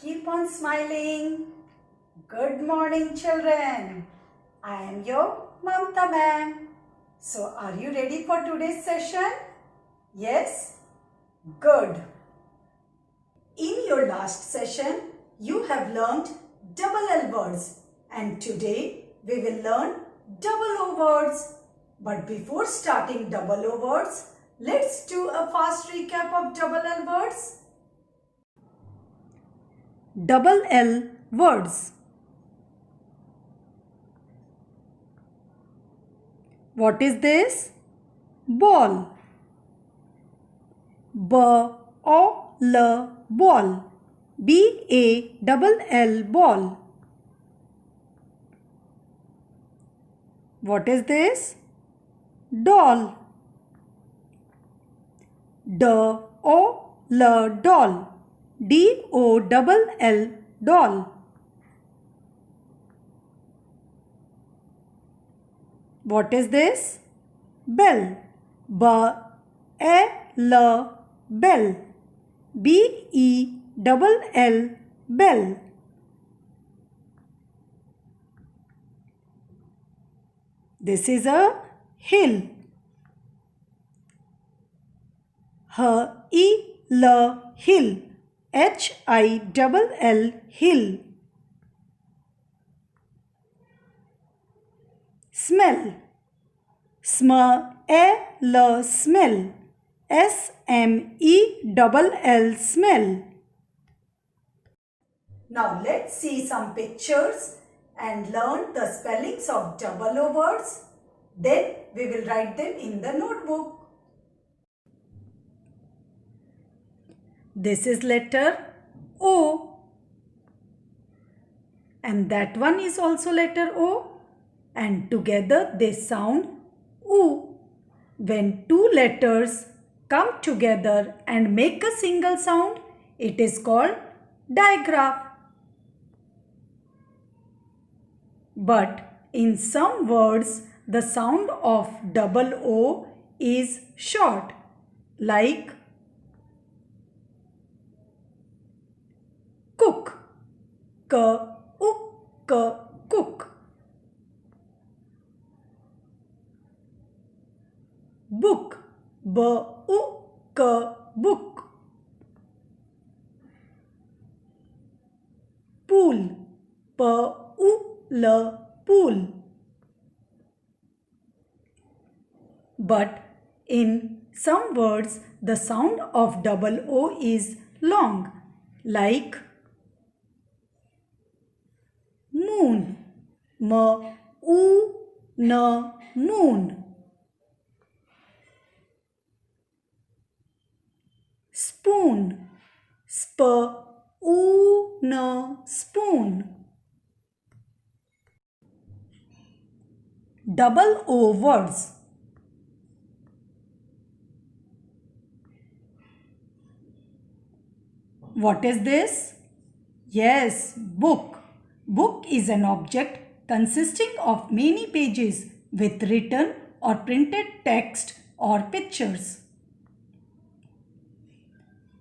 Keep on smiling. Good morning, children. I am your Mamta ma'am. So, are you ready for today's session? Yes? Good. In your last session, you have learned double L words, and today we will learn double O words. But before starting double O words, let's do a fast recap of double L words. Double L words. What is this? Ball. B-O-L, ball. B-A-double-L, ball. What is this? Doll. D-O-L, doll. D-O-double-L, doll. What is this? Bell. B-E-L, bell. B-E-double-L, bell. This is a hill. H-E-L, hill. H-I-double-L, hill. Smell. Smell, smell. S-M-E-double-L, smell. Now let's see some pictures and learn the spellings of double O words. Then we will write them in the notebook. This is letter O. And that one is also letter O. And together they sound O. When two letters come together and make a single sound, it is called digraph. But in some words, the sound of double O is short, like cook. K-U-K, cook. Book. B-U-K, book. Pool. P-U-L, pool. But in some words, the sound of double O is long, like moon. M-U-N, moon. Spoon. Sp-O-O-N, spoon. Double O words. What is this? Yes, book. Book is an object consisting of many pages with written or printed text or pictures.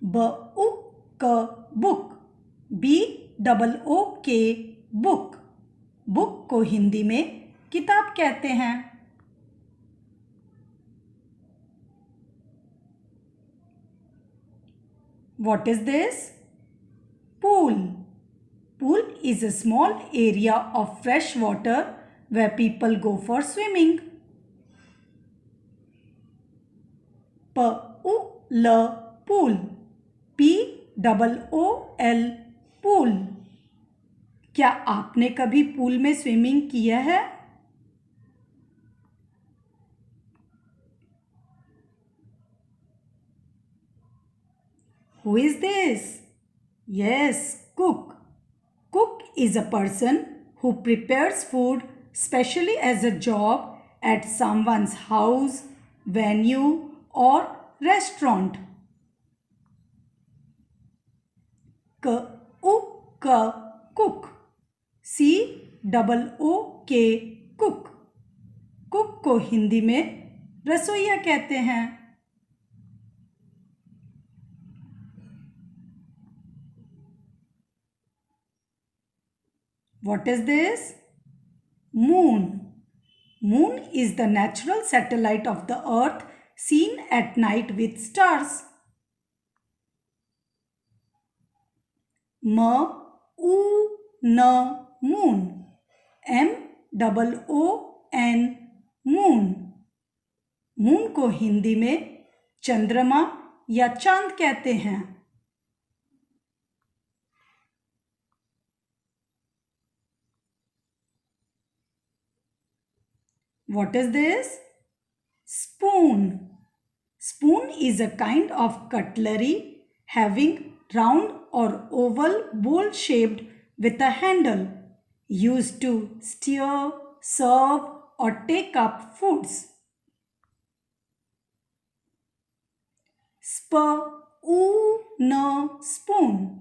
B-U-K, book. B-O-O-K, book. Book को हिंदी में किताब कहते हैं. What is this? Pool. Pool is a small area of fresh water where people go for swimming. P-U-L, pool. P-O-O-L, pool. क्या आपने कभी pool में swimming किया है? Who is this? Yes, cook. Cook is a person who prepares food specially as a job at someone's house, venue or restaurant. K-U-K, cook. C-O-O-K, cook. Cook को हिंदी में रसोइया कहते हैं. What is this? Moon. Moon is the natural satellite of the earth seen at night with stars. Moon. Moon. MOON. Moon. Moon को हिंदी में चंद्रमा या चांद कहते हैं. What is this? Spoon. Spoon is a kind of cutlery having round or oval bowl shaped with a handle used to stir, serve or take up foods. Spoon. Spoon.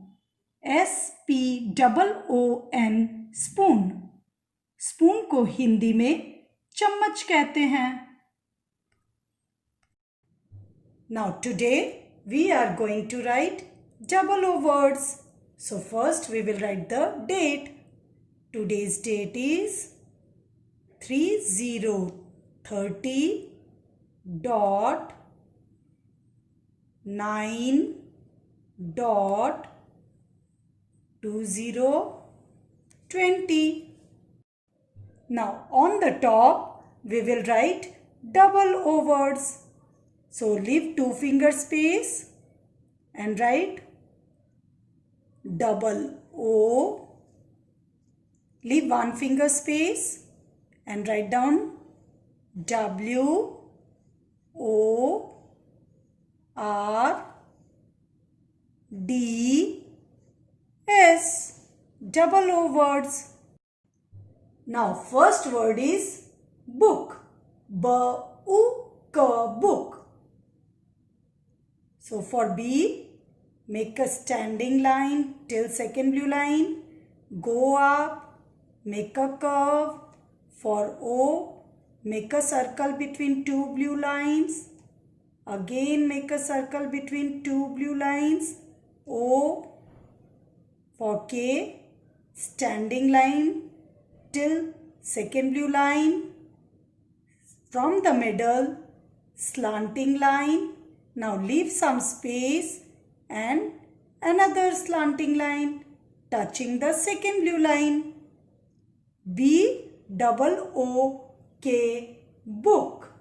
SPOON. Spoon. Spoon को हिंदी में चम्मच कहते हैं. Now today we are going to write double O words. So first we will write the date. Today's date is 30.9.2020. Now on the top we will write double O words. So leave 2 finger space and write double O. Leave 1 finger space and write down WORDS. Double O words. Now first word is book. B-U-K, book. So for B, make a standing line till second blue line. Go up, make a curve. For O, make a circle between 2 blue lines. Again make a circle between 2 blue lines. O. For K, standing line till second blue line. From the middle, slanting line. Now leave some space and another slanting line touching the second blue line. BOOK, book.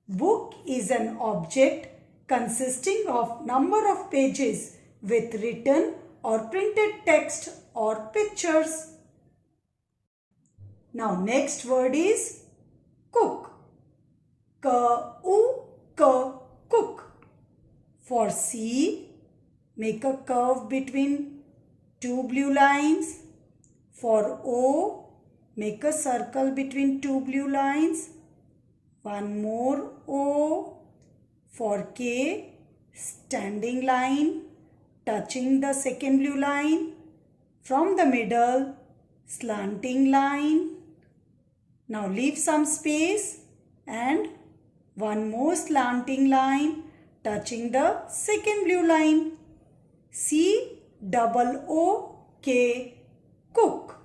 Book is an object consisting of number of pages with written or printed text or pictures. Now next word is cook. K-U-K, cook. For C, make a curve between 2 blue lines. For O, make a circle between 2 blue lines. One more O. For K, standing line touching the second blue line. From the middle, slanting line. Now leave some space and one more slanting line touching the second blue line. COOK, cook.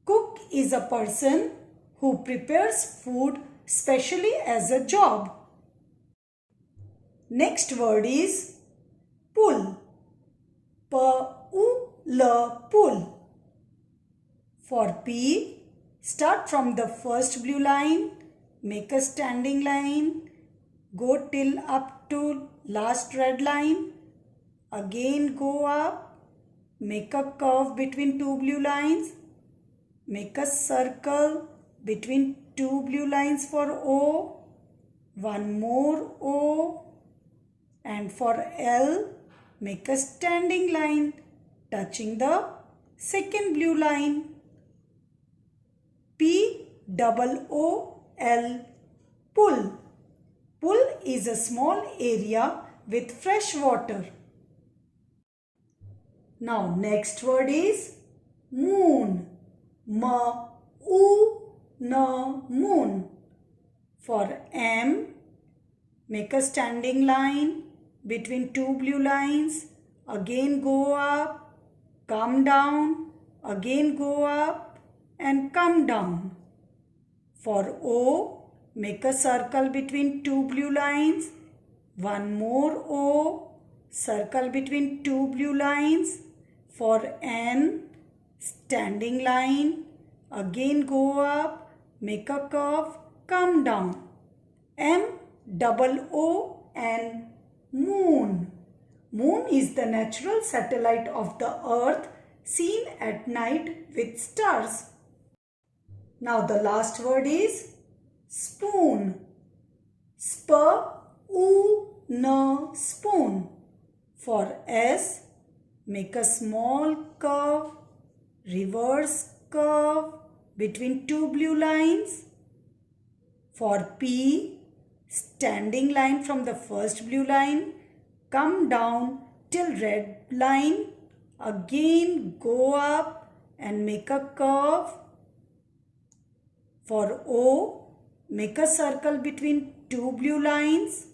Cook is a person who prepares food specially as a job. Next word is pull. P-U-L, pull. For P, start from the first blue line, make a standing line, go till up to last red line, again go up, make a curve between 2 blue lines, make a circle between 2 blue lines for O, one more O, and for L, make a standing line touching the second blue line. POOL, pull. Pull is a small area with fresh water. Now next word is moon. M-O-O-N, moon. For M, make a standing line between 2 blue lines. Again go up, come down, again go up and come down. For O, make a circle between two blue lines. One more O, circle between two blue lines. For N, standing line, again go up, make a curve, come down. M, double O, N, moon. Moon is the natural satellite of the earth seen at night with stars. Now the last word is spoon. Spoon. For S, make a small curve, reverse curve between two blue lines. For P, standing line from the first blue line, come down till red line, again go up and make a curve. For O, make a circle between two blue lines.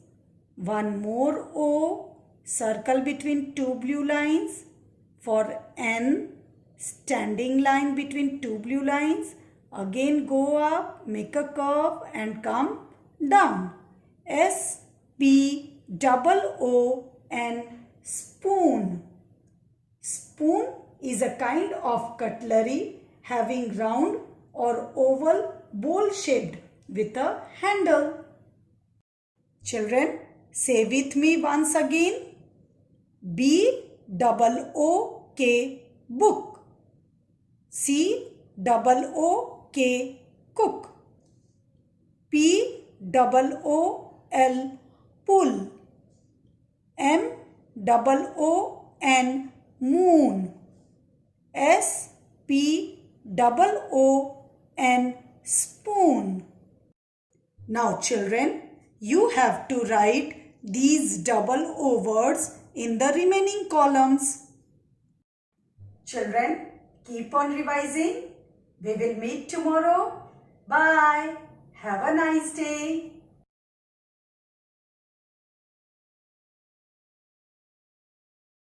One more O, circle between two blue lines. For N, standing line between two blue lines. Again go up, make a curve and come down. S-P-O-O-N, spoon. Spoon is a kind of cutlery having round or oval bowl shaped with a handle. Children, say with me once again. B-O-O-K, book. C-O-O-K, cook. P-O-O-L, pull. M-O-O-N, moon. S-P-O-O-N, spoon. Now children, you have to write these double O words in the remaining columns. Children, keep on revising. We will meet tomorrow. Bye. Have a nice day.